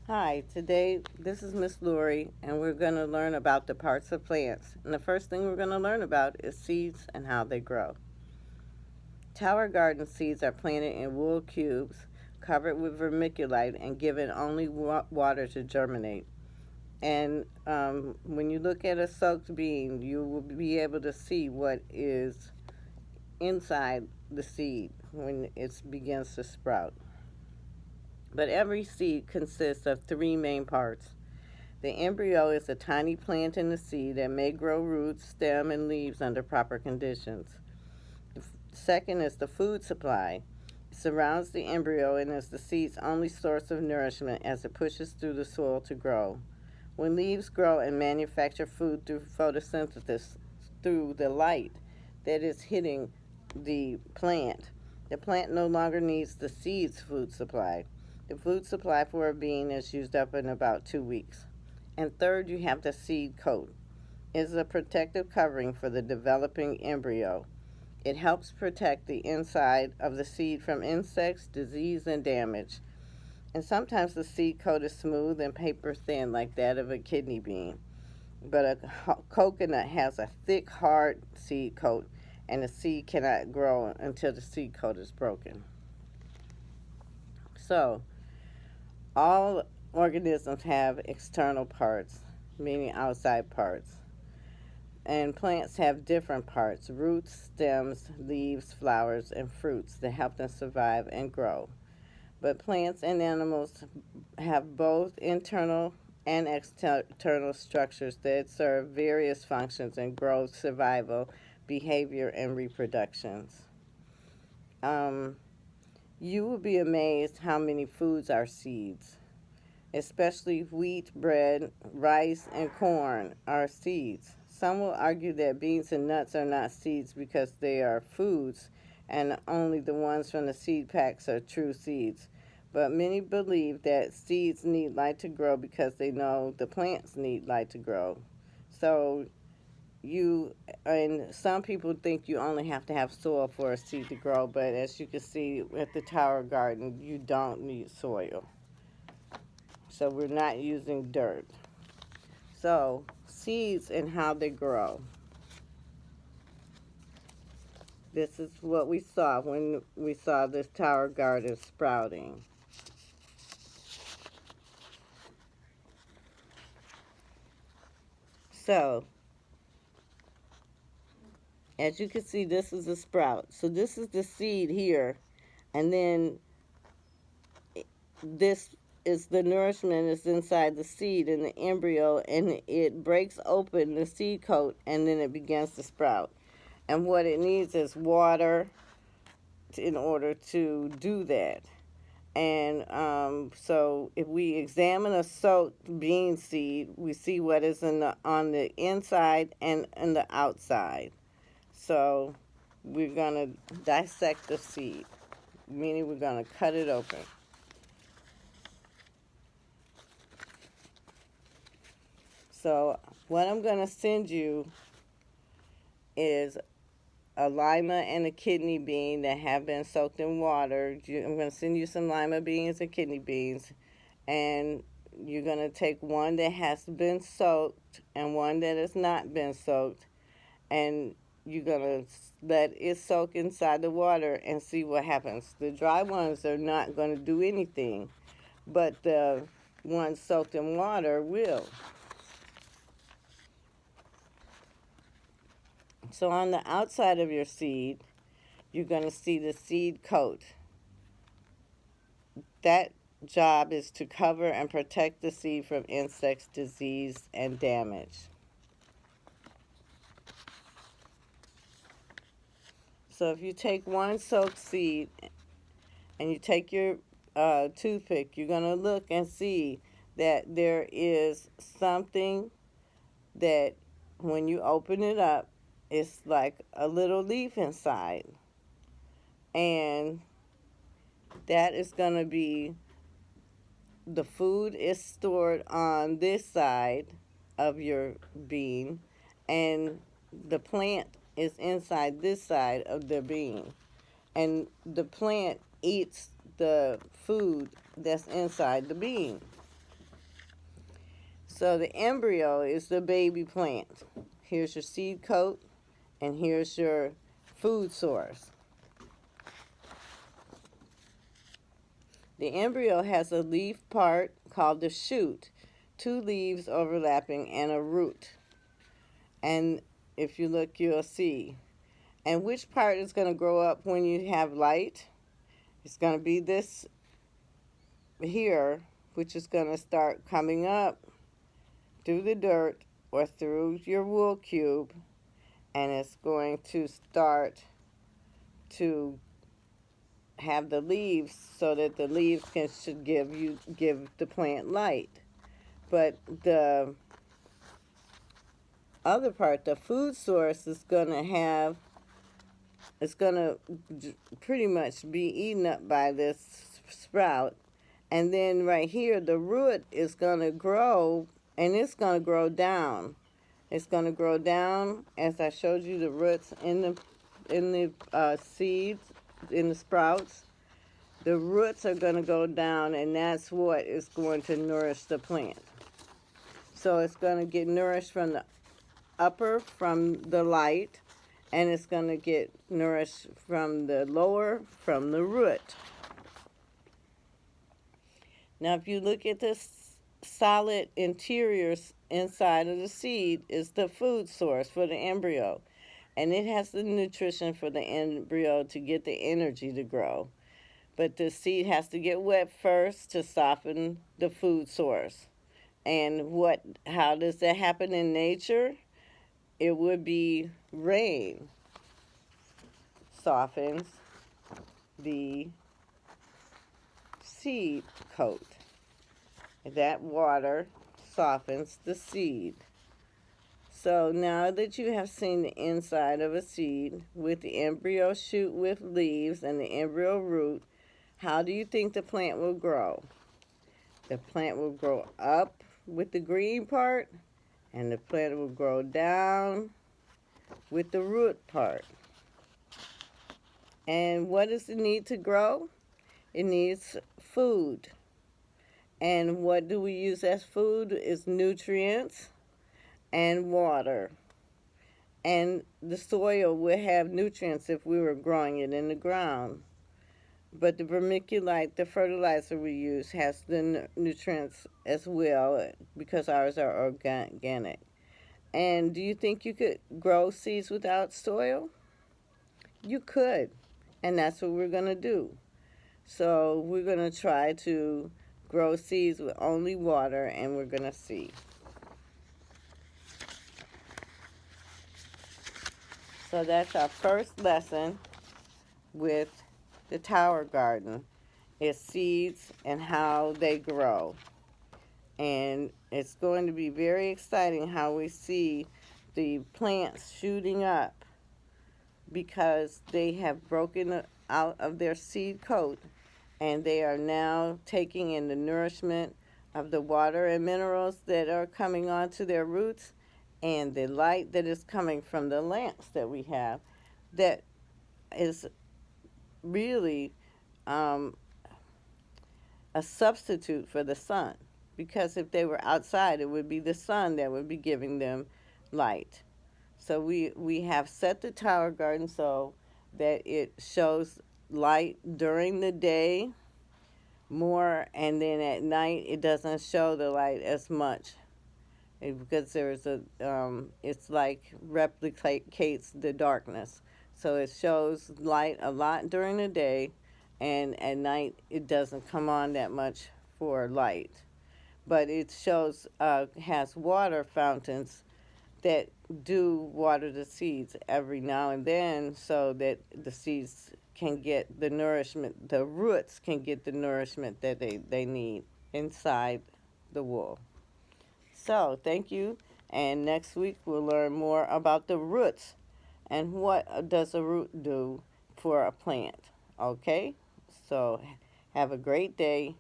Hi, today this is Miss Lori, and we're going to learn about the parts of plants. And the first thing we're going to learn about is seeds and how they grow. Tower garden seeds are planted in wool cubes covered with vermiculite and given only water to germinate. And when you look at a soaked bean, you will be able to see what is inside the seed when it begins to sprout. But every seed consists of three main parts. The embryo is a tiny plant in the seed that may grow roots, stem, and leaves under proper conditions. The second is the food supply. It surrounds the embryo and is the seed's only source of nourishment as it pushes through the soil to grow. When leaves grow and manufacture food through photosynthesis, through the light that is hitting the plant no longer needs the seed's food supply. The food supply for a bean is used up in about 2 weeks. And third, you have the seed coat. It is a protective covering for the developing embryo. It helps protect the inside of the seed from insects, disease, and damage. And sometimes the seed coat is smooth and paper thin, like that of a kidney bean. But a coconut has a thick, hard seed coat, and the seed cannot grow until the seed coat is broken. So, all organisms have external parts, meaning outside parts. And plants have different parts: roots, stems, leaves, flowers, and fruits that help them survive and grow. But plants and animals have both internal and external structures that serve various functions in growth, survival, behavior, and reproductions. Um, you will be amazed how many foods are seeds, especially wheat, bread, rice, and corn are seeds. Some will argue that beans and nuts are not seeds because they are foods and only the ones from the seed packs are true seeds. But many believe that seeds need light to grow because they know the plants need light to grow. So you and some people think you only have to have soil for a seed to grow, but as you can see at the tower garden, you don't need soil. So we're not using dirt. So seeds and how they grow. This is what we saw when we saw this tower garden sprouting. So as you can see, this is a sprout. So this is the seed here, and then this is the nourishment is inside the seed in the embryo, and it breaks open the seed coat, and then it begins to sprout. And what it needs is water in order to do that. And so if we examine a soaked bean seed, we see what is on the inside and in the outside. So we're going to dissect the seed, meaning we're going to cut it open. So what I'm going to send you is a lima and a kidney bean that have been soaked in water. I'm going to send you some lima beans and kidney beans, and you're going to take one that has been soaked and one that has not been soaked, and you're going to let it soak inside the water and see what happens. The dry ones are not going to do anything, but the ones soaked in water will. So on the outside of your seed, you're going to see the seed coat. That job is to cover and protect the seed from insects, disease, and damage. So if you take one soaked seed and you take your toothpick, you're going to look and see that there is something that when you open it up, it's like a little leaf inside. And that is going to be the food is stored on this side of your bean, and the plant is inside this side of the bean. And the plant eats the food that's inside the bean. So the embryo is the baby plant. Here's your seed coat, and here's your food source. The embryo has a leaf part called the shoot, two leaves overlapping, and a root. And if you look, you'll see. And which part is going to grow up when you have light? It's going to be this here, which is going to start coming up through the dirt or through your wool cube, and it's going to start to have the leaves so that the leaves should give the plant light. But the other part, the food source, is going to pretty much be eaten up by this sprout. And then right here, the root is going to grow, and it's going to grow down. It's going to grow down, as I showed you the roots in the seeds, in the sprouts. The roots are going to go down, and that's what is going to nourish the plant. So it's going to get nourished from the upper, from the light, and it's going to get nourished from the lower, from the root. Now, if you look at this solid interior inside of the seed, is the food source for the embryo. And it has the nutrition for the embryo to get the energy to grow. But the seed has to get wet first to soften the food source. And how does that happen in nature? It would be rain softens the seed coat. That water softens the seed. So now that you have seen the inside of a seed with the embryo shoot with leaves and the embryo root, how do you think the plant will grow? The plant will grow up with the green part, and the plant will grow down with the root part. And what does it need to grow? It needs food. And what do we use as food? Is nutrients and water. And the soil will have nutrients if we were growing it in the ground. But the vermiculite, the fertilizer we use, has the nutrients as well, because ours are organic. And do you think you could grow seeds without soil? You could. And that's what we're going to do. So we're going to try to grow seeds with only water, and we're going to see. So that's our first lesson with the tower garden, is seeds and how they grow. And it's going to be very exciting how we see the plants shooting up, because they have broken out of their seed coat, and they are now taking in the nourishment of the water and minerals that are coming onto their roots, and the light that is coming from the lamps that we have, that is really a substitute for the sun. Because if they were outside, it would be the sun that would be giving them light. So we have set the tower garden so that it shows light during the day more, and then at night it doesn't show the light as much, because it's like replicates the darkness. So it shows light a lot during the day, and at night it doesn't come on that much for light. But it shows has water fountains that do water the seeds every now and then, so that the seeds can get the nourishment, the roots can get the nourishment that they need inside the wool. So thank you, and next week we'll learn more about the roots and what does a root do for a plant. Okay, so have a great day.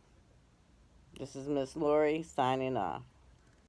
This is Miss Lori signing off.